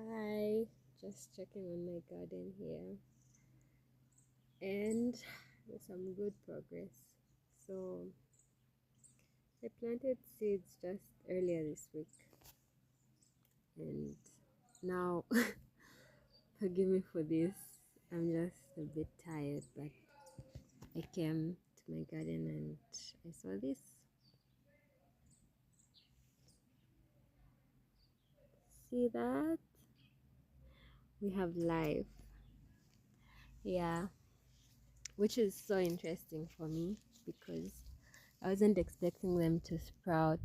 Hi, just checking on my garden here and with some good progress. So, I planted seeds just earlier this week, and now, forgive me for this, I'm just a bit tired, but I came to my garden and I saw this. See that? We have life. Yeah, which is so interesting for me because I wasn't expecting them to sprout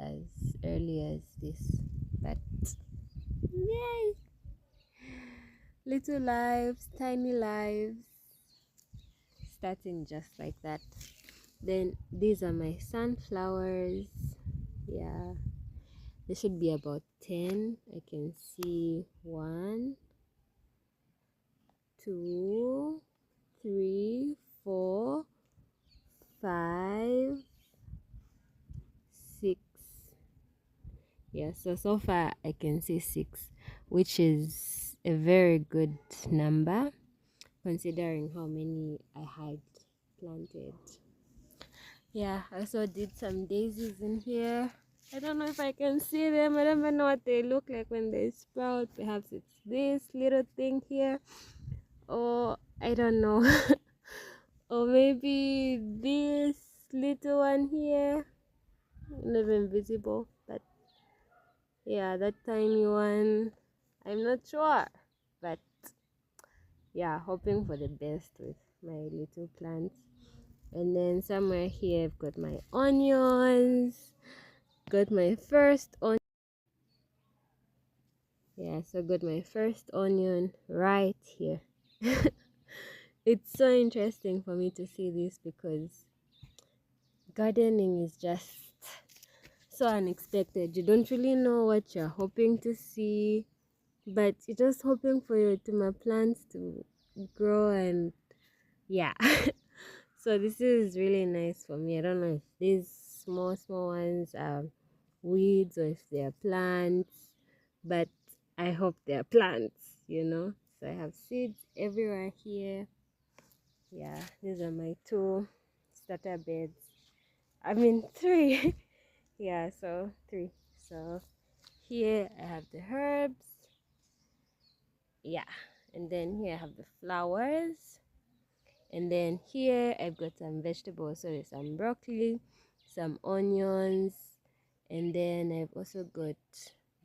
as early as this, but yay! Little lives, tiny lives, starting just like that. Then these are my sunflowers. Yeah, there should be about 10. I can see 1, 2, 3, 4, 5, 6. Yeah, so far I can see 6, which is a very good number considering how many I had planted. Yeah, I also did some daisies in here. I don't know if I can see them. I don't even know what they look like when they sprout. Perhaps it's this little thing here, or I don't know. Or maybe this little one here, not even visible, but yeah, that tiny one, I'm not sure, but yeah, hoping for the best with my little plants. And then somewhere here I've got my onions, got my first onion. Yeah, so got my first onion right here. It's so interesting for me to see this because gardening is just so unexpected. You don't really know what you're hoping to see, but you're just hoping for your tomato plants to grow. And yeah. So this is really nice for me. I don't know if these small ones are weeds or if they are plants, but I hope they are plants. So I have seeds everywhere here. Yeah, these are my 2 starter beds. I mean 3. Yeah, so 3. So here I have the herbs. Yeah, and then here I have the flowers. And then here I've got some vegetables. So there's some broccoli, some onions, and then I've also got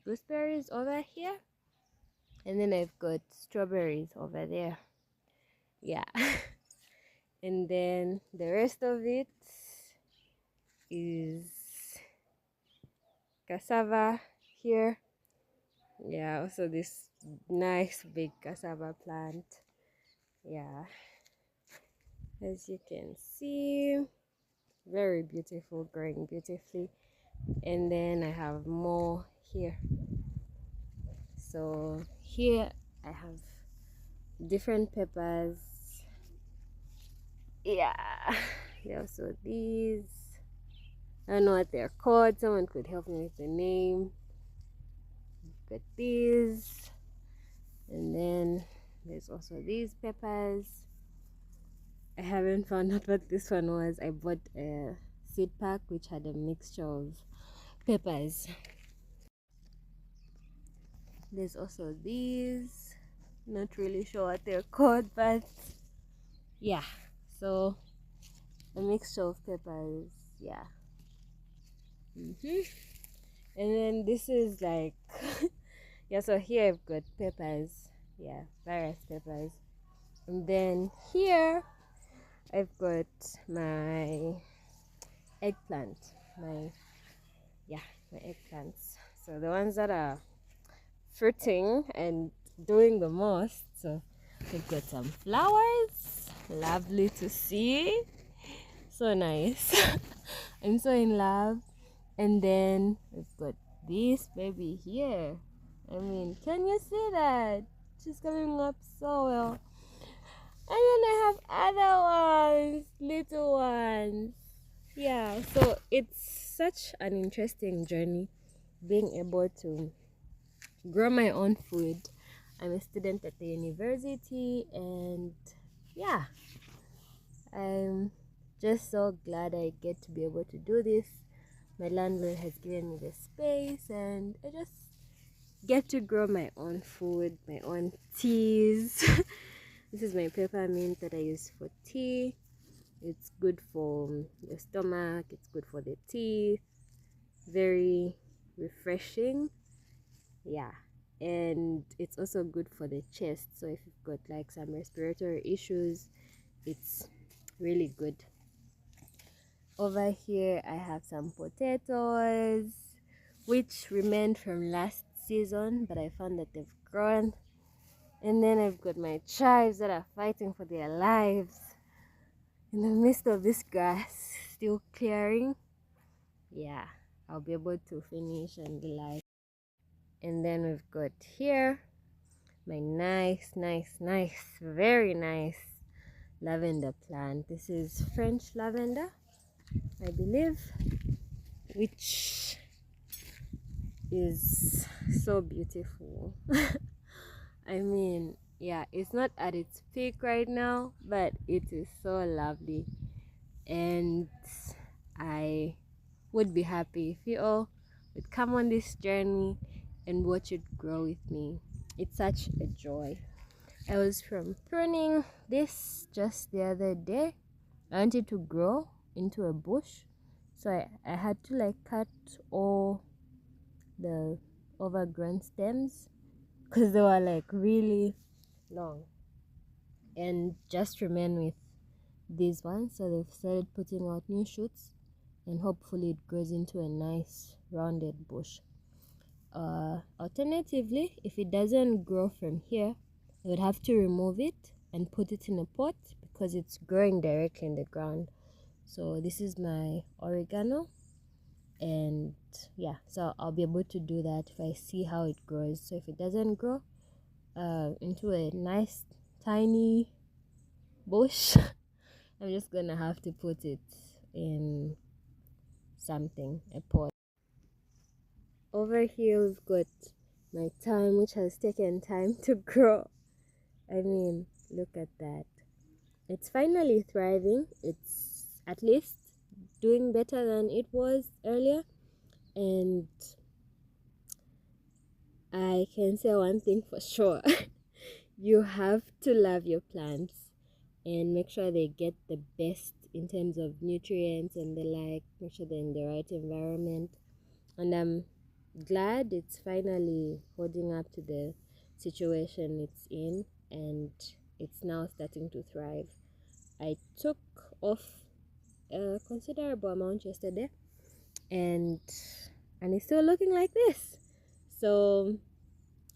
gooseberries over here. And then I've got strawberries over there. Yeah. And then the rest of it is cassava here. Yeah, also this nice big cassava plant. Yeah, as you can see, very beautiful, growing beautifully. And then I have more here. So here I have different peppers. Yeah, yeah. So these, I don't know what they're called. Someone could help me with the name. Got these, and then there's also these peppers. I haven't found out what this one was. I bought a seed pack which had a mixture of peppers. There's also these, not really sure what they're called, but yeah, so a mixture of peppers. Yeah. And then this is like yeah, so here I've got peppers. Yeah, various peppers. And then here I've got my eggplant. My eggplants. So the ones that are fruiting and doing the most. So we've got some flowers. Lovely to see. So nice. I'm so in love. And then we've got this baby here. I mean, can you see that? She's coming up so well. And then I have other ones, little ones. Yeah, so it's such an interesting journey being able to grow my own food. I'm a student at the university, and yeah, I'm just so glad I get to be able to do this. My landlord has given me the space, and I just get to grow my own food, my own teas. This is my peppermint that I use for tea. It's good for your stomach, it's good for the teeth, very refreshing. Yeah, and it's also good for the chest. So if you've got like some respiratory issues, it's really good. Over here, I have some potatoes, which remained from last season, but I found that they've grown. And then I've got my chives that are fighting for their lives in the midst of this grass, still clearing. Yeah, I'll be able to finish and be like. And then we've got here my nice, very nice lavender plant. This is French lavender, I believe, which is so beautiful. I mean, yeah, it's not at its peak right now, but it is so lovely. And I would be happy if you all would come on this journey and watch it grow with me. It's such a joy. I was from pruning this just the other day. I wanted to grow into a bush, so I had to like cut all the overgrown stems because they were like really long and just remain with these ones. So they've started putting out new shoots, and hopefully it grows into a nice rounded bush. Alternatively, if it doesn't grow from here, I would have to remove it and put it in a pot because it's growing directly in the ground. So this is my oregano, and yeah, so I'll be able to do that if I see how it grows. So if it doesn't grow into a nice tiny bush, I'm just gonna have to put it in something, a pot. Over here we've got my thyme, which has taken time to grow. I mean, look at that. It's finally thriving. It's at least doing better than it was earlier. And I can say one thing for sure. You have to love your plants and make sure they get the best in terms of nutrients and the like. Make sure they're in the right environment. And I'm glad it's finally holding up to the situation it's in, and it's now starting to thrive. I took off a considerable amount yesterday, and it's still looking like this. So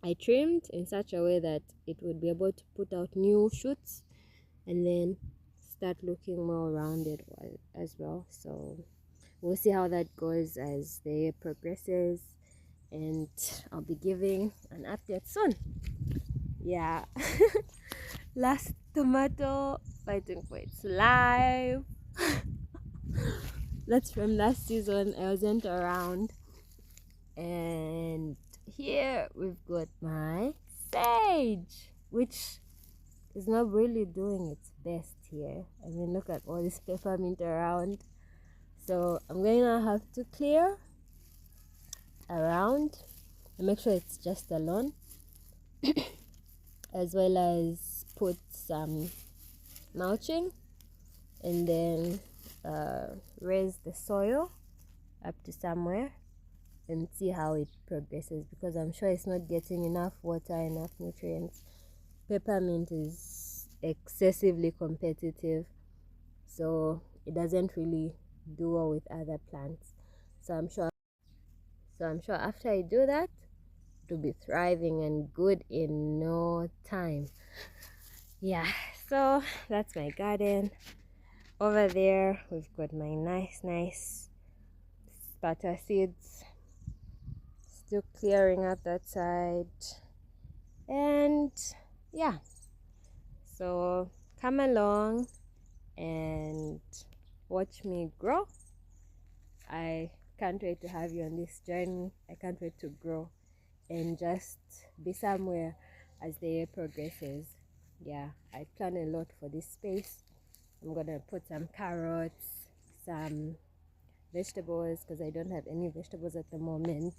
I trimmed in such a way that it would be able to put out new shoots and then start looking more rounded as well. So we'll see how that goes as the year progresses, and I'll be giving an update soon. Yeah. Last tomato fighting for its life. That's from last season. I wasn't around. And here we've got my sage, which is not really doing its best here. I mean, look at all this peppermint around. So I'm going to have to clear around and make sure it's just alone, as well as put some mulching, and then raise the soil up to somewhere and see how it progresses, because I'm sure it's not getting enough water, enough nutrients. Peppermint is excessively competitive, so it doesn't really do well with other plants. So I'm sure after I do that, it'll be thriving and good in no time. Yeah, so that's my garden. Over there we've got my nice starter seeds, still clearing up that side. And yeah, so come along and watch me grow. I can't wait to have you on this journey. I can't wait to grow and just be somewhere as the year progresses. Yeah, I plan a lot for this space. I'm gonna put some carrots, some vegetables, because I don't have any vegetables at the moment.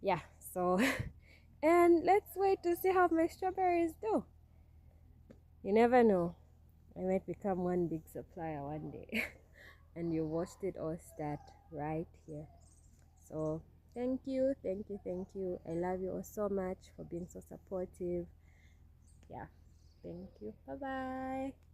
Yeah, so and let's wait to see how my strawberries do. You never know, I might become one big supplier one day. And you watched it all start right here. So thank you, thank you, thank you. I love you all so much for being so supportive. Yeah, thank you. Bye bye.